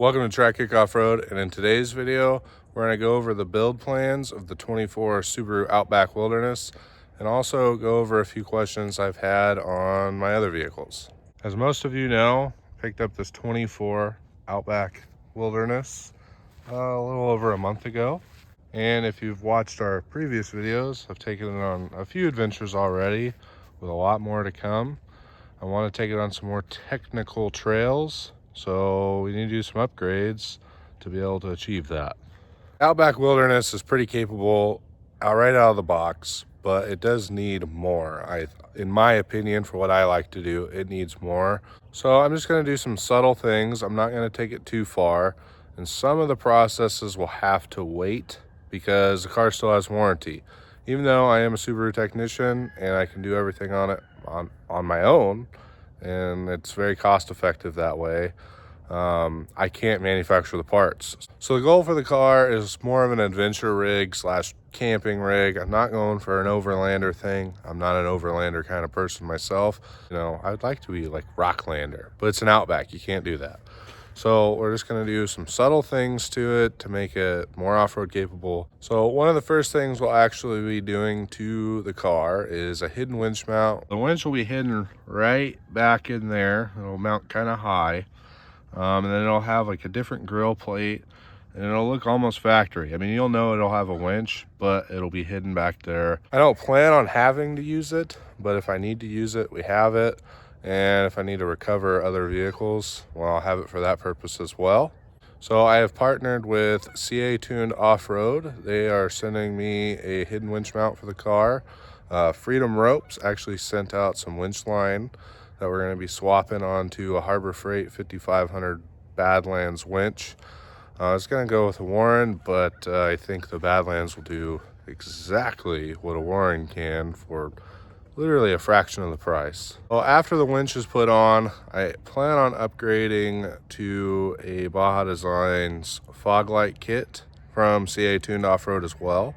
Welcome to Trackickoffroad, and in today's video, we're going to go over the build plans of the 24 Subaru Outback Wilderness and also go over a few questions I've had on my other vehicles. As most of you know, I picked up this 24 Outback Wilderness a little over a month ago. And if you've watched our previous videos, I've taken it on a few adventures already with a lot more to come. I want to take it on some more technical trails, so we need to do some upgrades to be able to achieve that. Outback Wilderness is pretty capable right out of the box, but it does need more. In my opinion, for what I like to do, it needs more. So I'm just going to do some subtle things. I'm not going to take it too far, and some of the processes will have to wait because the car still has warranty. Even though I am a Subaru technician and I can do everything on it on my own, and it's very cost effective that way, I can't manufacture the parts. So the goal for the car is more of an adventure rig slash camping rig. I'm not going for an overlander thing. I'm not an overlander kind of person myself. You know, I'd like to be like Rocklander, but it's an Outback. You can't do that. So we're just going to do some subtle things to it to make it more off-road capable. So one of the first things we'll actually be doing to the car is a hidden winch mount. The winch will be hidden right back in there. It'll mount kind of high. And then it'll have like a different grill plate, and it'll look almost factory. I mean, you'll know it'll have a winch, but it'll be hidden back there. I don't plan on having to use it, but if I need to use it, we have it. And if I need to recover other vehicles, well, I'll have it for that purpose as well. So I have partnered with CaTuned Off-road. They are sending me a hidden winch mount for the car. Freedom Ropes actually sent out some winch line that we're going to be swapping onto a Harbor Freight 5500 Badlands winch. I was going to go with a Warren, but I think the Badlands will do exactly what a Warren can for literally a fraction of the price. Well, after the winch is put on, I plan on upgrading to a Baja Designs fog light kit from CaTuned Off-road as well.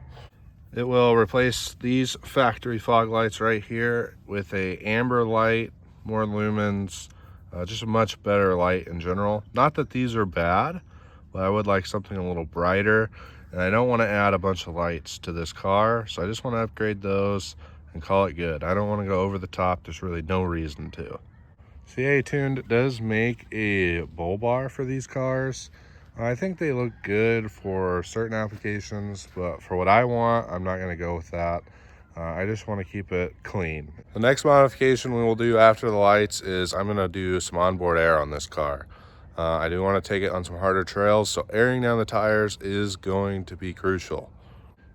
It will replace these factory fog lights right here with a amber light, more lumens, just a much better light in general. Not that these are bad, but I would like something a little brighter, and I don't want to add a bunch of lights to this car, so I just want to upgrade those and call it good. I don't want to go over the top. There's really no reason to. CaTuned does make a bull bar for these cars. I think they look good for certain applications, but for what I want, I'm not going to go with that. I just want to keep it clean. The next modification we will do after the lights is I'm going to do some onboard air on this car. I do want to take it on some harder trails, so airing down the tires is going to be crucial.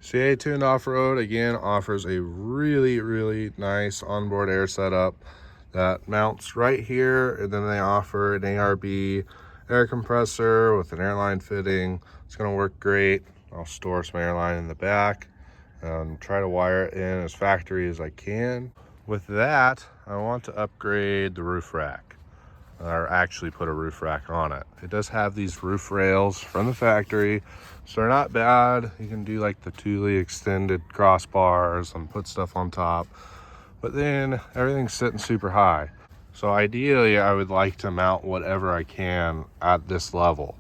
CaTuned Off-road again offers a really nice onboard air setup that mounts right here, and then they offer an ARB air compressor with an airline fitting. It's going to work great. I'll store some airline in the back and try to wire it in as factory as I can. With that, I want to upgrade the roof rack, or actually put a roof rack on it. It does have these roof rails from the factory, so they're not bad. You can do like the Thule extended crossbars and put stuff on top, but then everything's sitting super high. So ideally, I would like to mount whatever I can at this level,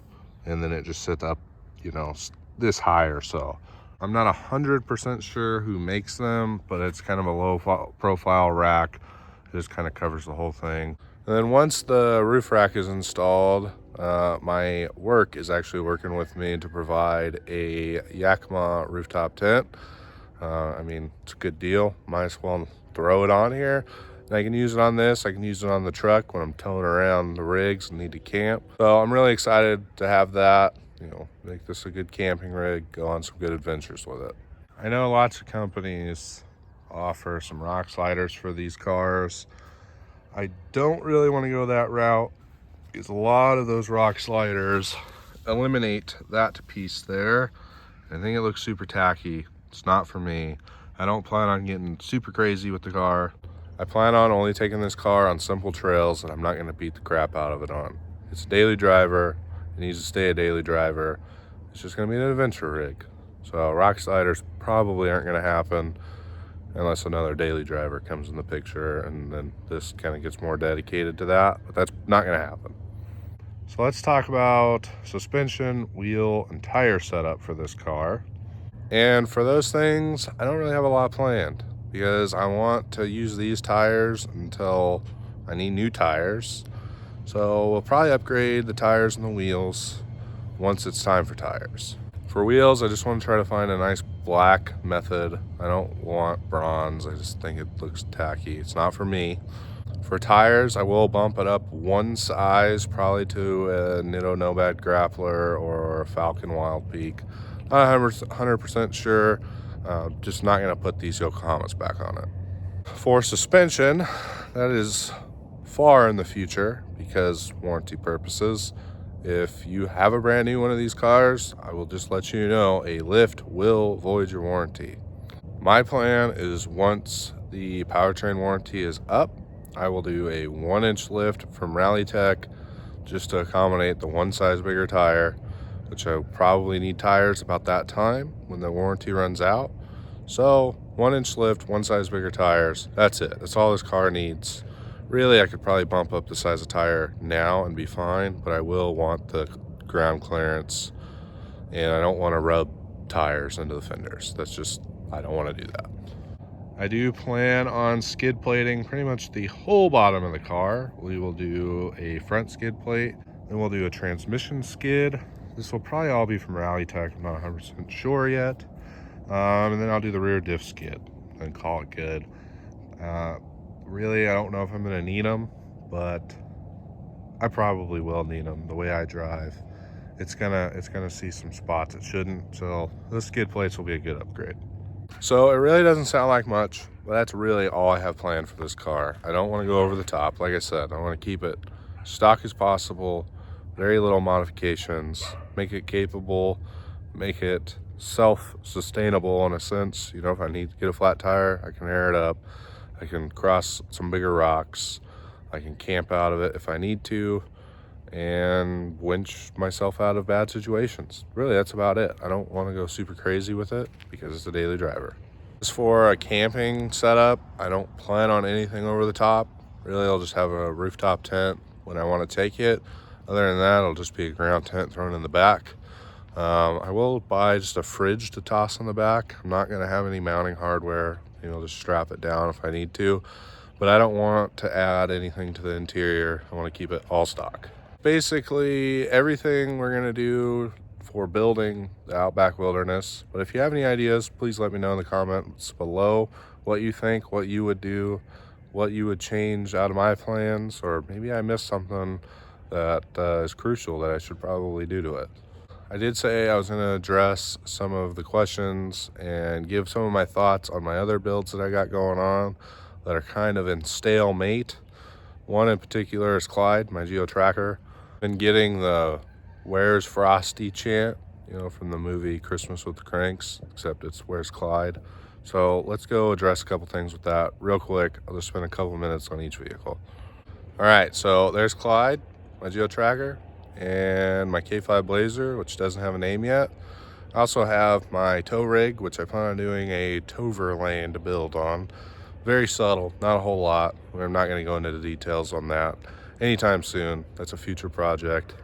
and then it just sits up, you know, this high or so. I'm not 100% sure who makes them, but it's kind of a low profile rack. It just kind of covers the whole thing. And then once the roof rack is installed, my work is actually working with me to provide a Yakima rooftop tent. I mean, it's a good deal. Might as well throw it on here. And I can use it on this. I can use it on the truck when I'm towing around the rigs and need to camp. So I'm really excited to have that. You know, make this a good camping rig, go on some good adventures with it. I know lots of companies offer some rock sliders for these cars. I don't really want to go that route because a lot of those rock sliders eliminate that piece there. I think it looks super tacky. It's not for me. I don't plan on getting super crazy with the car. I plan on only taking this car on simple trails that I'm not going to beat the crap out of it on. It's a daily driver. It needs to stay a daily driver. It's just going to be an adventure rig. So rock sliders probably aren't going to happen unless another daily driver comes in the picture, and then this kind of gets more dedicated to that, but that's not going to happen. So let's talk about suspension, wheel, and tire setup for this car. And for those things, I don't really have a lot planned because I want to use these tires until I need new tires. So we'll probably upgrade the tires and the wheels once it's time for tires. For wheels, I just want to try to find a nice black method. I don't want bronze. I just think it looks tacky. It's not for me. For tires, I will bump it up one size, probably to a Nitto No Bad Grappler or a Falcon Wild Peak. Not 100% sure. Just not going to put these Yokohamas back on it. For suspension, that is far in the future because warranty purposes. If you have a brand new one of these cars, I will just let you know a lift will void your warranty. My plan is once the powertrain warranty is up, I will do a 1-inch lift from Rally Tech just to accommodate the one size bigger tire, which I probably need tires about that time when the warranty runs out. So 1-inch lift, one size bigger tires, that's it. That's all this car needs. Really, I could probably bump up the size of tire now and be fine, but I will want the ground clearance, and I don't want to rub tires into the fenders. That's just, I don't want to do that. I do plan on skid plating pretty much the whole bottom of the car. We will do a front skid plate, then we'll do a transmission skid. This will probably all be from Rally Tech, I'm not 100% sure yet. And then I'll do the rear diff skid and call it good. Really, I don't know if I'm gonna need them, but I probably will need them. The way I drive, it's gonna see some spots it shouldn't. So the skid plates will be a good upgrade. So it really doesn't sound like much, but that's really all I have planned for this car. I don't want to go over the top. Like I said, I want to keep it stock as possible, very little modifications, make it capable, make it self-sustainable in a sense. You know, if I need to get a flat tire, I can air it up. I can cross some bigger rocks. I can camp out of it if I need to and winch myself out of bad situations. Really, that's about it. I don't want to go super crazy with it because it's a daily driver. As for a camping setup, I don't plan on anything over the top. Really, I'll just have a rooftop tent when I want to take it. Other than that, it'll just be a ground tent thrown in the back. I will buy just a fridge to toss on the back. I'm not going to have any mounting hardware. You know, just strap it down if I need to. But I don't want to add anything to the interior. I want to keep it all stock. Basically, everything we're going to do for building the Outback Wilderness. But if you have any ideas, please let me know in the comments below what you think, what you would do, what you would change out of my plans, or maybe I missed something that is crucial that I should probably do to it. I did say I was going to address some of the questions and give some of my thoughts on my other builds that I got going on that are kind of in stalemate. One in particular is Clyde, my geo-tracker. Been getting the "Where's Frosty" chant, you know, from the movie Christmas with the Cranks, except it's "Where's Clyde?" So let's go address a couple things with that real quick. I'll just spend a couple minutes on each vehicle. All right, so there's Clyde, my geo-tracker, and my K5 Blazer, which doesn't have a name yet. I also have my tow rig, which I plan on doing a tover lane to build on. Very subtle, not a whole lot. I'm not going to go into the details on that anytime soon. That's a future project.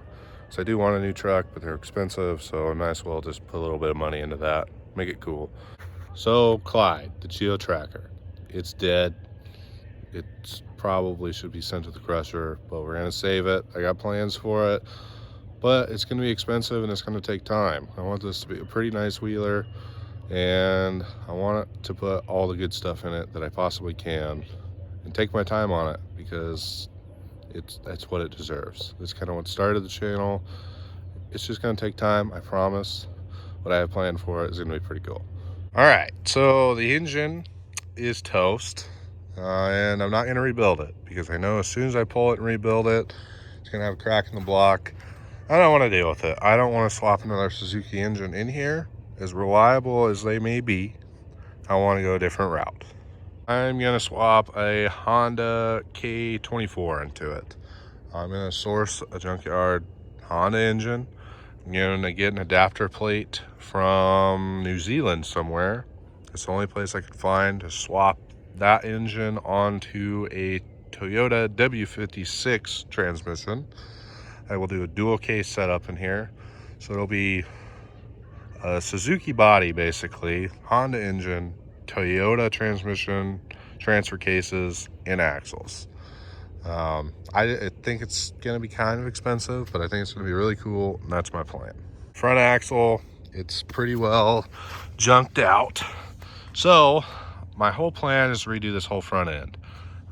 So I do want a new truck, but they're expensive, so I might as well just put a little bit of money into that, make it cool. So Clyde, the geo-tracker, it's dead. It probably should be sent to the crusher, but we're going to save it. I got plans for it, but it's going to be expensive and it's going to take time. I want this to be a pretty nice wheeler, and I want it to put all the good stuff in it that I possibly can and take my time on it because that's what it deserves. That's kind of what started the channel. It's just going to take time, I promise. What I have planned for it is going to be pretty cool. All right, so the engine is toast, and I'm not going to rebuild it because I know as soon as I pull it and rebuild it, it's going to have a crack in the block. I don't want to deal with it. I don't want to swap another Suzuki engine in here. As reliable as they may be, I want to go a different route. I'm going to swap a Honda K24 into it. I'm going to source a junkyard Honda engine. I'm going to get an adapter plate from New Zealand somewhere. It's the only place I could find to swap that engine onto a Toyota W56 transmission. I will do a dual case setup in here. So it'll be a Suzuki body, basically, Honda engine, Toyota transmission, transfer cases, and axles. I think it's going to be kind of expensive, but I think it's going to be really cool, and that's my plan. Front axle, it's pretty well junked out. So my whole plan is to redo this whole front end.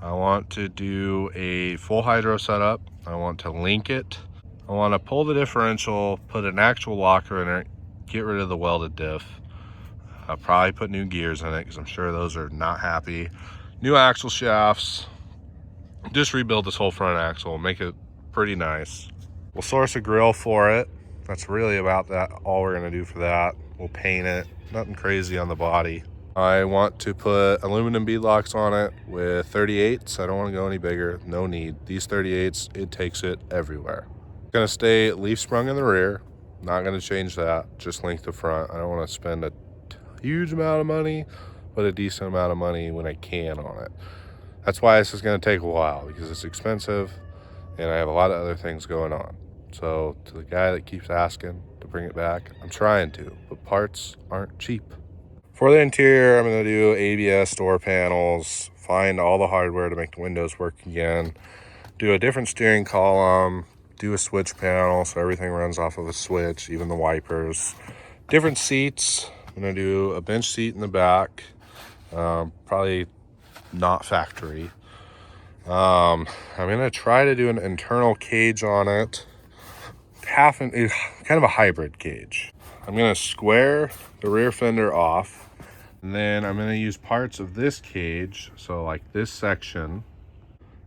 I want to do a full hydro setup. I want to link it. I want to pull the differential, put an actual locker in it, get rid of the welded diff. I'll probably put new gears in it because I'm sure those are not happy. New axle shafts. Just rebuild this whole front axle, make it pretty nice. We'll source a grill for it. That's really about that. All we're gonna do for that. We'll paint it. Nothing crazy on the body. I want to put aluminum bead locks on it with 38s. I don't want to go any bigger. No need. These 38s, it takes it everywhere. Gonna stay leaf sprung in the rear. Not gonna change that. Just link the front. I don't want to spend a huge amount of money, but a decent amount of money when I can on it. That's why this is going to take a while, because it's expensive and I have a lot of other things going on. So to the guy that keeps asking to bring it back, I'm trying to, but parts aren't cheap. For the interior, I'm going to do ABS door panels, find all the hardware to make the windows work again, do a different steering column, do a switch panel so everything runs off of a switch, even the wipers. Different seats. I'm going to do a bench seat in the back, probably not factory. I'm gonna try to do an internal cage on it, kind of a hybrid cage. I'm gonna square the rear fender off, and then I'm gonna use parts of this cage, so like this section,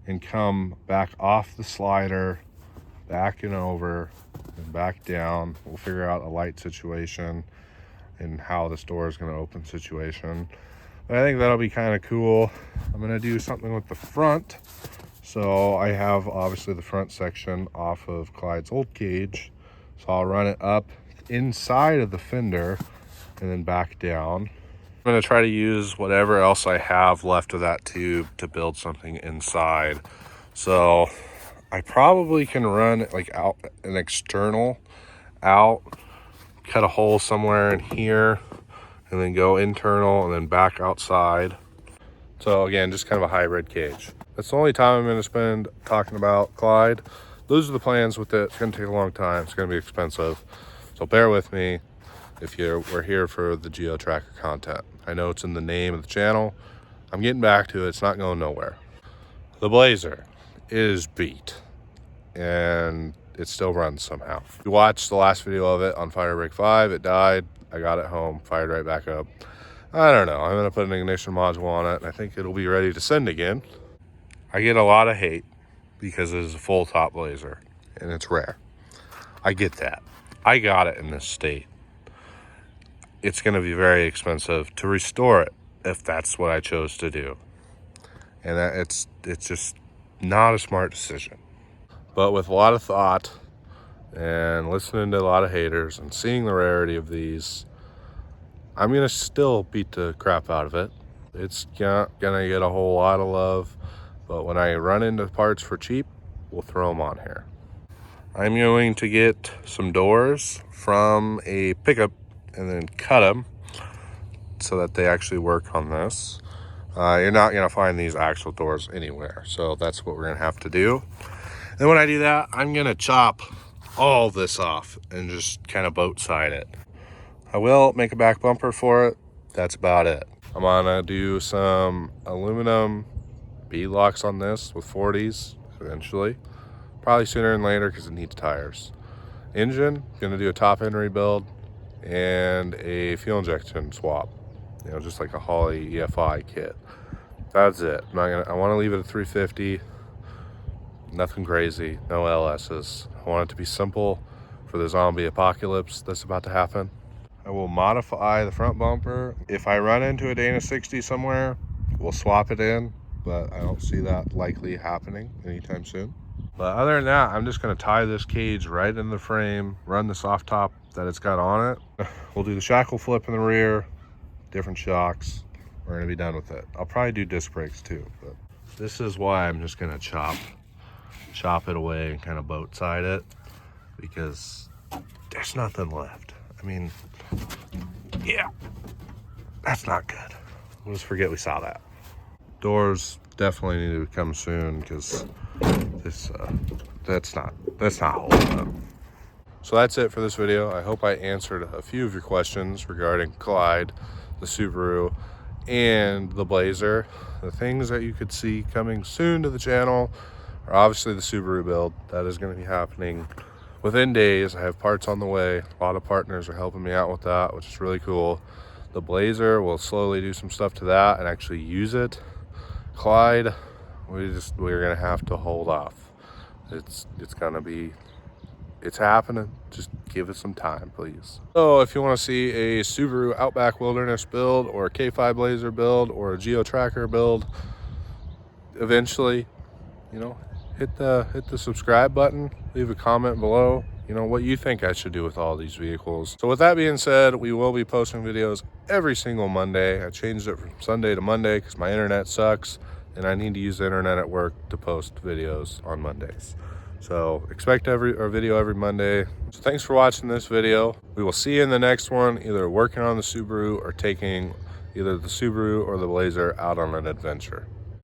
and come back off the slider, back and over, and back down. We'll figure out a light situation and how this door is gonna open situation. I think that'll be kind of cool. I'm gonna do something with the front. So I have obviously the front section off of Clyde's old cage. So I'll run it up inside of the fender and then back down. I'm gonna try to use whatever else I have left of that tube to build something inside. So I probably can run like out an external out, cut a hole somewhere in here, and then go internal and then back outside. So again, just kind of a hybrid cage. That's the only time I'm going to spend talking about Clyde. Those are the plans with it. It's going to take a long time. It's going to be expensive. So bear with me if we're here for the Geo Tracker content. I know it's in the name of the channel. I'm getting back to it. It's not going nowhere. The Blazer is beat, and it still runs somehow. You watched the last video of it on Fire Break 5. It died. I got it home, fired right back up. I don't know. I'm going to put an ignition module on it, and I think it'll be ready to send again. I get a lot of hate because it is a full top Blazer, and it's rare. I get that. I got it in this state. It's going to be very expensive to restore it if that's what I chose to do. And it's just not a smart decision. But with a lot of thought and listening to a lot of haters and seeing the rarity of these, I'm gonna still beat the crap out of it. It's not gonna get a whole lot of love, but when I run into parts for cheap, we'll throw them on here. I'm going to get some doors from a pickup and then cut them so that they actually work on this. You're not gonna find these actual doors anywhere, so that's what we're gonna have to do. And when I do that, I'm gonna chop all this off and just kind of boat side it. I will make a back bumper for it. That's about it. I'm gonna do some aluminum bead locks on this with 40s eventually. Probably sooner than later because it needs tires. Engine, gonna do a top end rebuild and a fuel injection swap. You know, just like a Holley EFI kit. That's it. I want to leave it at 350. Nothing crazy, no LS's. I want it to be simple for the zombie apocalypse that's about to happen. I will modify the front bumper. If I run into a Dana 60 somewhere, we'll swap it in, but I don't see that likely happening anytime soon. But other than that, I'm just gonna tie this cage right in the frame, run the soft top that it's got on it. We'll do the shackle flip in the rear, different shocks. We're gonna be done with it. I'll probably do disc brakes too, but this is why I'm just gonna chop chop it away and kind of boat side it, because there's nothing left. I mean, yeah, that's not good. We'll just forget we saw that. Doors definitely need to come soon, because this that's not holding up. So that's it for this video. I hope I answered a few of your questions regarding Clyde, the Subaru, and the Blazer. The things that you could see coming soon to the channel are obviously the Subaru build. That is going to be happening within days. I have parts on the way. A lot of partners are helping me out with that, which is really cool. The Blazer, will slowly do some stuff to that and actually use it. Clyde, we're gonna have to hold off. It's happening. Just give it some time, please. So if you want to see a Subaru Outback Wilderness build, or a K5 Blazer build, or a Geo Tracker build, eventually, you know, hit the subscribe button, leave a comment below, you know, what you think I should do with all these vehicles. So with that being said, we will be posting videos every single Monday. I changed it from Sunday to Monday because my internet sucks and I need to use the internet at work to post videos on Mondays. So expect a video every Monday. So thanks for watching this video. We will see you in the next one, either working on the Subaru or taking either the Subaru or the Blazer out on an adventure.